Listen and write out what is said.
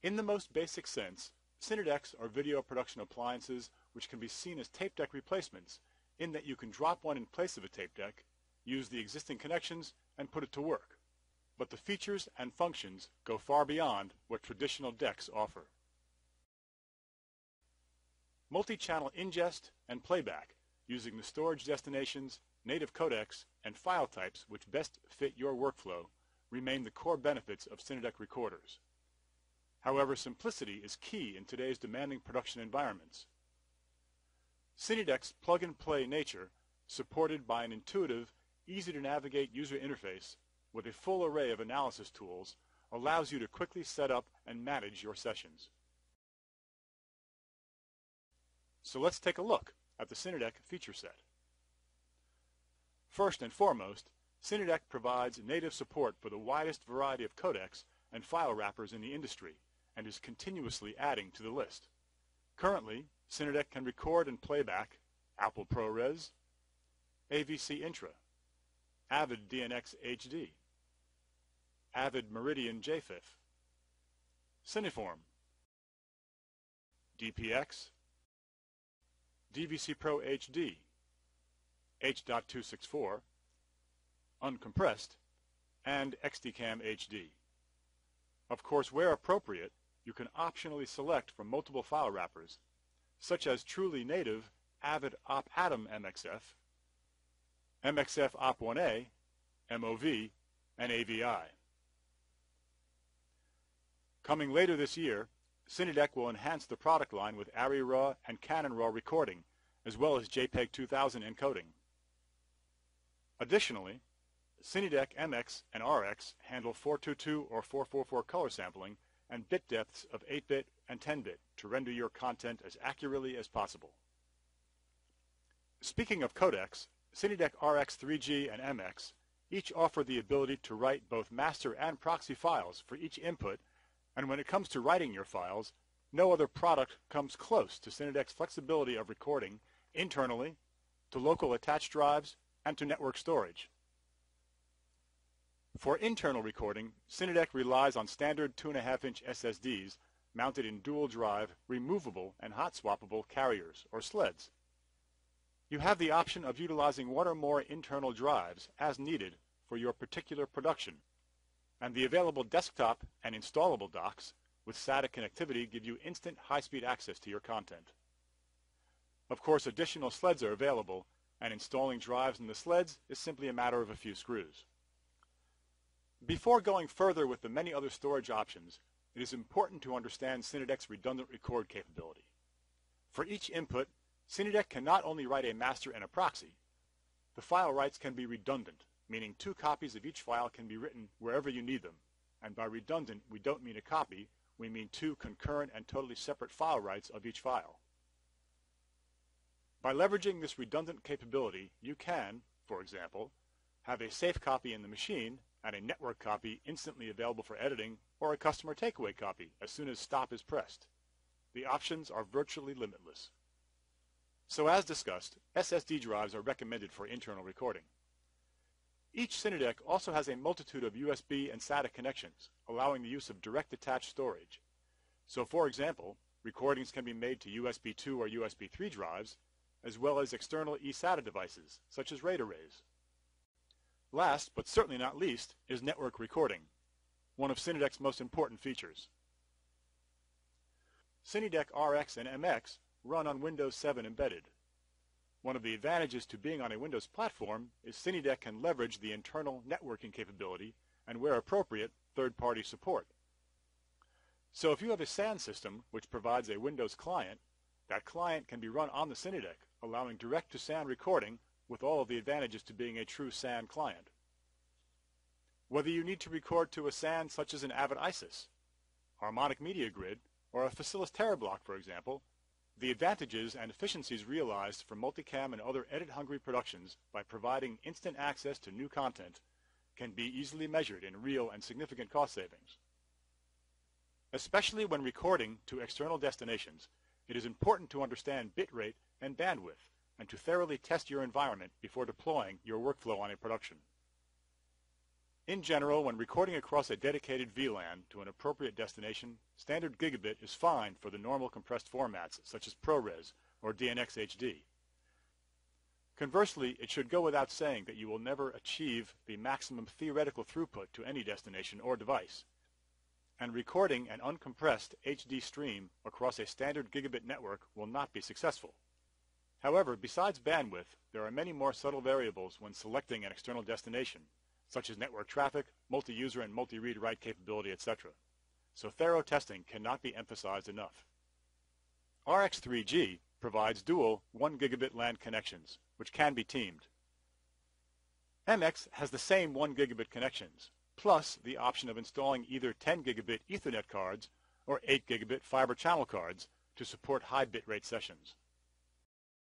In the most basic sense, Cinedecks are video production appliances which can be seen as tape deck replacements in that you can drop one in place of a tape deck, use the existing connections, and put it to work. But the features and functions go far beyond what traditional decks offer. Multi-channel ingest and playback using the storage destinations, native codecs, and file types which best fit your workflow remain the core benefits of Cinedeck recorders. However, simplicity is key in today's demanding production environments. Cinedeck's plug-and-play nature, supported by an intuitive, easy-to-navigate user interface with a full array of analysis tools, allows you to quickly set up and manage your sessions. So let's take a look at the Cinedeck feature set. First and foremost, Cinedeck provides native support for the widest variety of codecs and file wrappers in the industry, and is continuously adding to the list. Currently, Cinedeck can record and playback Apple ProRes, AVC Intra, Avid DNX HD, Avid Meridian JFIF, Cineform, DPX, DVC Pro HD, H.264, uncompressed, and XDCam HD. Of course, where appropriate, you can optionally select from multiple file wrappers, such as truly native Avid Op-Atom MXF, MXF Op1A, MOV, and AVI. Coming later this year, Cinedeck will enhance the product line with ARRI RAW and Canon RAW recording, as well as JPEG 2000 encoding. Additionally, Cinedeck MX and RX handle 422 or 444 color sampling and bit depths of 8-bit and 10-bit to render your content as accurately as possible. Speaking of codecs, Cinedeck RX 3G and MX each offer the ability to write both master and proxy files for each input, and when it comes to writing your files, no other product comes close to Cinedeck's flexibility of recording internally, to local attached drives, and to network storage. For internal recording, Cinedeck relies on standard 2.5-inch SSDs mounted in dual-drive, removable, and hot-swappable carriers, or sleds. You have the option of utilizing one or more internal drives as needed for your particular production, and the available desktop and installable docks with SATA connectivity give you instant high-speed access to your content. Of course, additional sleds are available, and installing drives in the sleds is simply a matter of a few screws. Before going further with the many other storage options, it is important to understand Cinedeck's redundant record capability. For each input, Cinedeck can not only write a master and a proxy, the file writes can be redundant, meaning 2 copies of each file can be written wherever you need them. And by redundant, we don't mean a copy, we mean 2 concurrent and totally separate file writes of each file. By leveraging this redundant capability, you can, for example, have a safe copy in the machine and a network copy instantly available for editing, or a customer takeaway copy as soon as stop is pressed. The options are virtually limitless. So as discussed, SSD drives are recommended for internal recording. Each Cinedeck also has a multitude of USB and SATA connections, allowing the use of direct attached storage. So for example, recordings can be made to USB 2 or USB 3 drives, as well as external eSATA devices, such as RAID arrays. Last, but certainly not least, is network recording, one of Cinedeck's most important features. Cinedeck RX and MX run on Windows 7 embedded. One of the advantages to being on a Windows platform is Cinedeck can leverage the internal networking capability and, where appropriate, third-party support. So if you have a SAN system which provides a Windows client, that client can be run on the Cinedeck, allowing direct-to-SAN recording with all of the advantages to being a true SAN client. Whether you need to record to a SAN such as an Avid ISIS, Harmonic Media Grid, or a Facilis TerraBlock, for example, the advantages and efficiencies realized for multicam and other edit-hungry productions by providing instant access to new content can be easily measured in real and significant cost savings. Especially when recording to external destinations, it is important to understand bitrate and bandwidth, and to thoroughly test your environment before deploying your workflow on a production. In general, when recording across a dedicated VLAN to an appropriate destination, standard gigabit is fine for the normal compressed formats such as ProRes or DNX HD. Conversely, it should go without saying that you will never achieve the maximum theoretical throughput to any destination or device, and recording an uncompressed HD stream across a standard gigabit network will not be successful. However, besides bandwidth, there are many more subtle variables when selecting an external destination, such as network traffic, multi-user and multi-read-write capability, etc. So thorough testing cannot be emphasized enough. RX3G provides dual 1 gigabit LAN connections, which can be teamed. MX has the same 1 gigabit connections, plus the option of installing either 10 gigabit Ethernet cards or 8 gigabit fiber channel cards to support high bitrate sessions.